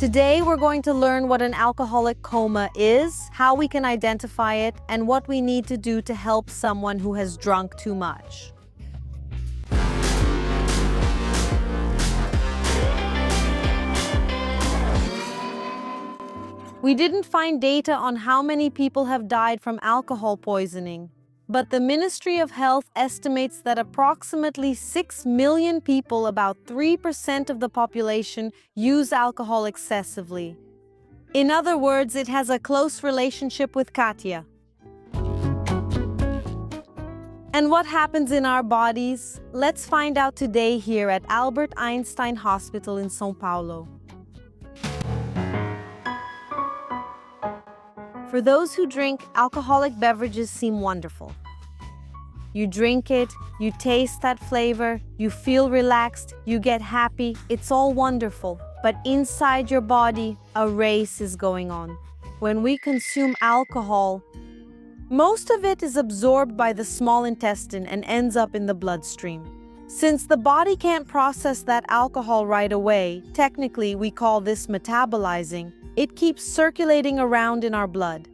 Today, we're going to learn what an alcoholic coma is, how we can identify it, and what we need to do to help someone who has drunk too much. We didn't find data on how many people have died from alcohol poisoning, but the Ministry of Health estimates that approximately 6 million people, about 3% of the population, use alcohol excessively. In other words, it has a close relationship with Katya. And what happens in our bodies? Let's find out today here at Albert Einstein Hospital in São Paulo. For those who drink, alcoholic beverages seem wonderful. You drink it, you taste that flavor, you feel relaxed, you get happy, it's all wonderful. But inside your body, a race is going on. When we consume alcohol, most of it is absorbed by the small intestine and ends up in the bloodstream. Since the body can't process that alcohol right away, technically we call this metabolizing, it keeps circulating around in our blood,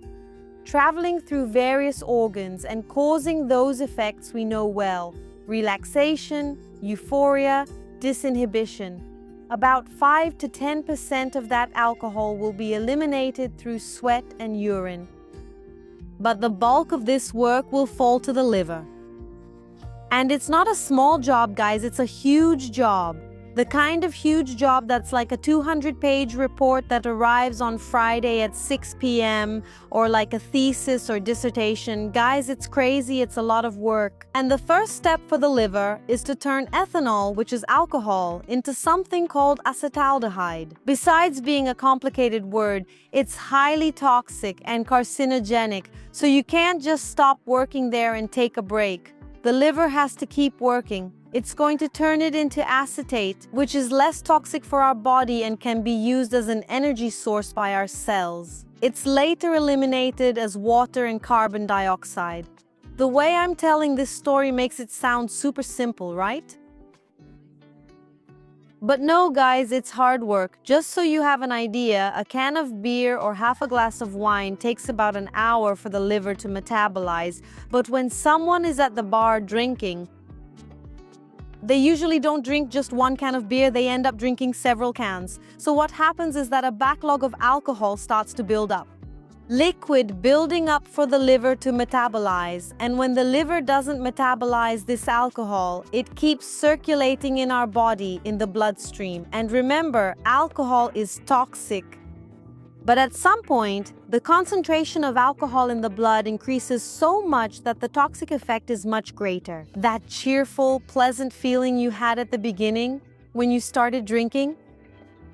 traveling through various organs and causing those effects we know well: relaxation, euphoria, disinhibition. About 5 to 10% of that alcohol will be eliminated through sweat and urine. But the bulk of this work will fall to the liver. And it's not a small job, guys, it's a huge job. The kind of huge job that's like a 200-page report that arrives on Friday at 6 p.m. or like a thesis or dissertation. Guys, it's crazy, it's a lot of work. And the first step for the liver is to turn ethanol, which is alcohol, into something called acetaldehyde. Besides being a complicated word, it's highly toxic and carcinogenic, so you can't just stop working there and take a break. The liver has to keep working. It's going to turn it into acetate, which is less toxic for our body and can be used as an energy source by our cells. It's later eliminated as water and carbon dioxide. The way I'm telling this story makes it sound super simple, right? But no, guys, it's hard work. Just so you have an idea, a can of beer or half a glass of wine takes about an hour for the liver to metabolize. But when someone is at the bar drinking, they usually don't drink just one can of beer, they end up drinking several cans. So what happens is that a backlog of alcohol starts to build up. Liquid building up for the liver to metabolize. And when the liver doesn't metabolize this alcohol, it keeps circulating in our body, in the bloodstream. And remember, alcohol is toxic. But at some point, the concentration of alcohol in the blood increases so much that the toxic effect is much greater. That cheerful, pleasant feeling you had at the beginning when you started drinking?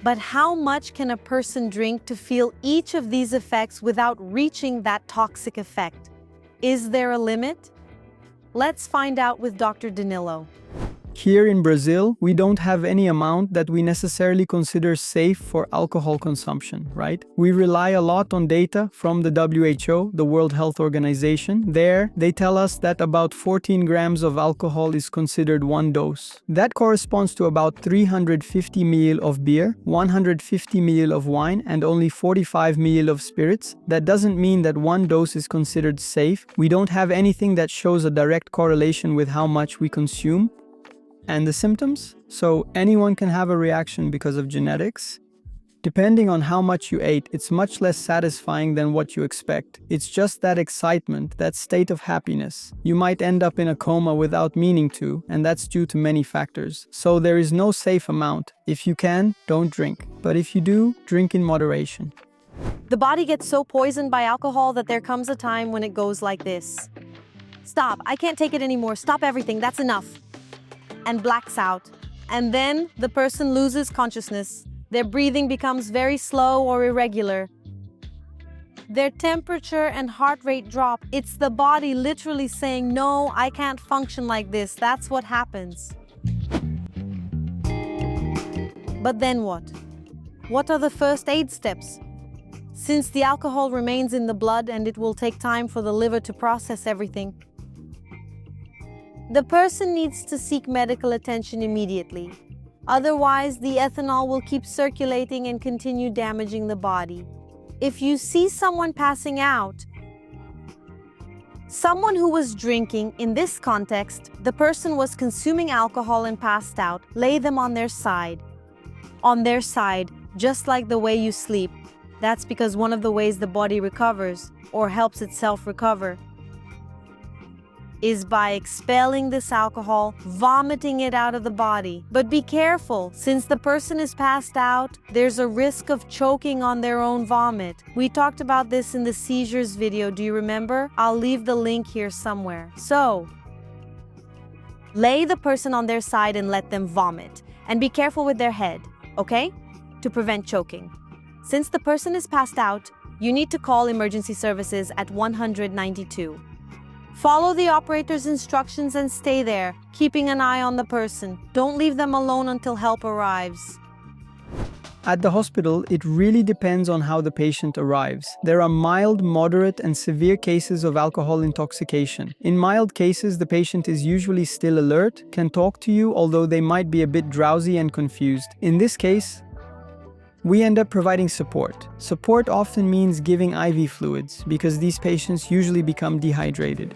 But how much can a person drink to feel each of these effects without reaching that toxic effect? Is there a limit? Let's find out with Dr. Danilo. Here in Brazil, we don't have any amount that we necessarily consider safe for alcohol consumption, right? We rely a lot on data from the WHO, the World Health Organization. There, they tell us that about 14 grams of alcohol is considered one dose. That corresponds to about 350 ml of beer, 150 ml of wine, and only 45 ml of spirits. That doesn't mean that one dose is considered safe. We don't have anything that shows a direct correlation with how much we consume and the symptoms, so anyone can have a reaction because of genetics. Depending on how much you ate, it's much less satisfying than what you expect. It's just that excitement, that state of happiness. You might end up in a coma without meaning to, and that's due to many factors. So there is no safe amount. If you can, don't drink. But if you do, drink in moderation. The body gets so poisoned by alcohol that there comes a time when it goes like this. Stop, I can't take it anymore, stop everything, that's enough. And blacks out. And then the person loses consciousness. Their breathing becomes very slow or irregular. Their temperature and heart rate drop. It's the body literally saying, no, I can't function like this. That's what happens. But then what? What are the first aid steps? Since the alcohol remains in the blood and it will take time for the liver to process everything, the person needs to seek medical attention immediately. Otherwise, the ethanol will keep circulating and continue damaging the body. If you see someone passing out, someone who was drinking, in this context, the person was consuming alcohol and passed out, lay them on their side. On their side, just like the way you sleep. That's because one of the ways the body recovers, or helps itself recover, is by expelling this alcohol, vomiting it out of the body. But be careful, since the person is passed out, there's a risk of choking on their own vomit. We talked about this in the seizures video, do you remember? I'll leave the link here somewhere. So, lay the person on their side and let them vomit. And be careful with their head, okay? To prevent choking. Since the person is passed out, you need to call emergency services at 192. Follow the operator's instructions and stay there, keeping an eye on the person. Don't leave them alone until help arrives. At the hospital, it really depends on how the patient arrives. There are mild, moderate, and severe cases of alcohol intoxication. In mild cases, the patient is usually still alert, can talk to you, although they might be a bit drowsy and confused. In this case, we end up providing support. Support often means giving IV fluids, because these patients usually become dehydrated.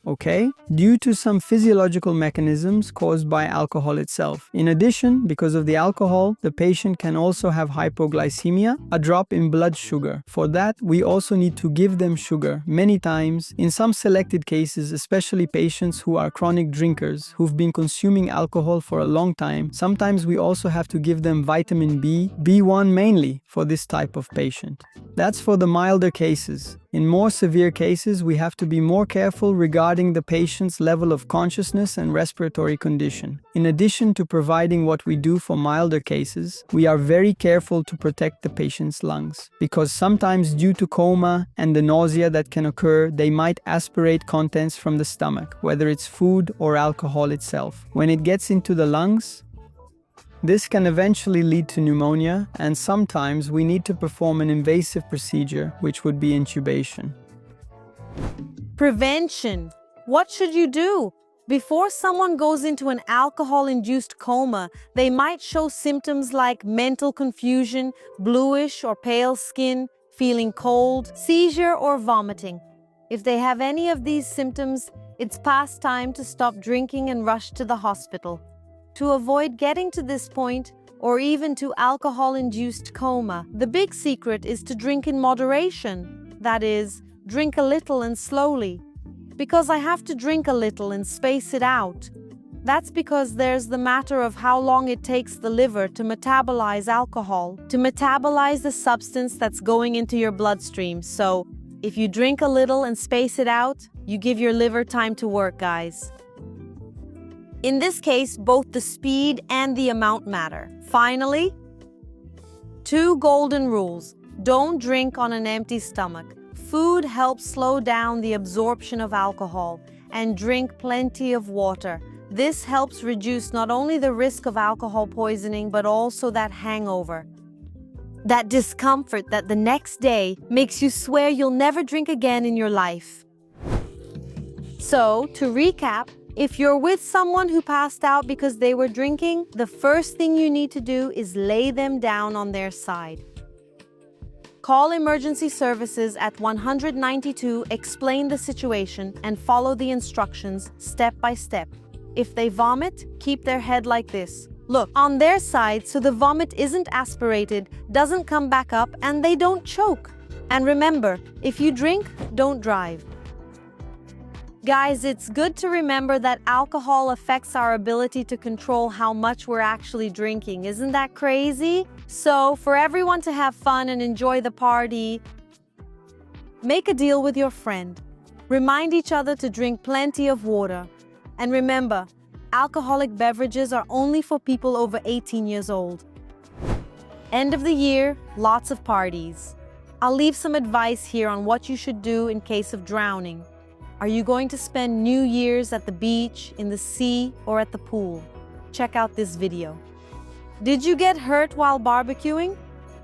Okay? Due to some physiological mechanisms caused by alcohol itself. In addition, because of the alcohol, the patient can also have hypoglycemia, a drop in blood sugar. For that, we also need to give them sugar many times. In some selected cases, especially patients who are chronic drinkers, who've been consuming alcohol for a long time, sometimes we also have to give them vitamin B, B1 mainly, for this type of patient. That's for the milder cases. In more severe cases, we have to be more careful regarding the patient's level of consciousness and respiratory condition. In addition to providing what we do for milder cases, we are very careful to protect the patient's lungs, because sometimes due to coma and the nausea that can occur, they might aspirate contents from the stomach, whether it's food or alcohol itself. When it gets into the lungs, this can eventually lead to pneumonia, and sometimes we need to perform an invasive procedure, which would be intubation. Prevention. What should you do? Before someone goes into an alcohol-induced coma, they might show symptoms like mental confusion, bluish or pale skin, feeling cold, seizure, or vomiting. If they have any of these symptoms, it's past time to stop drinking and rush to the hospital. To avoid getting to this point, or even to alcohol-induced coma, the big secret is to drink in moderation. That is, drink a little and slowly. Because I have to drink a little and space it out. That's because there's the matter of how long it takes the liver to metabolize alcohol, to metabolize the substance that's going into your bloodstream. So, if you drink a little and space it out, you give your liver time to work, guys. In this case, both the speed and the amount matter. Finally, 2 golden rules. Don't drink on an empty stomach. Food helps slow down the absorption of alcohol, and drink plenty of water. This helps reduce not only the risk of alcohol poisoning, but also that hangover. That discomfort that the next day makes you swear you'll never drink again in your life. So, to recap, if you're with someone who passed out because they were drinking, the first thing you need to do is lay them down on their side. Call emergency services at 192, explain the situation, and follow the instructions step by step. If they vomit, keep their head like this. Look, on their side, so the vomit isn't aspirated, doesn't come back up, and they don't choke. And remember, if you drink, don't drive. Guys, it's good to remember that alcohol affects our ability to control how much we're actually drinking. Isn't that crazy? So, for everyone to have fun and enjoy the party, make a deal with your friend. Remind each other to drink plenty of water. And remember, alcoholic beverages are only for people over 18 years old. End of the year, lots of parties. I'll leave some advice here on what you should do in case of drowning. Are you going to spend New Year's at the beach, in the sea, or at the pool? Check out this video. Did you get hurt while barbecuing?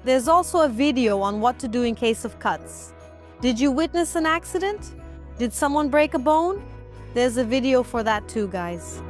There's also a video on what to do in case of cuts. Did you witness an accident? Did someone break a bone? There's a video for that too, guys.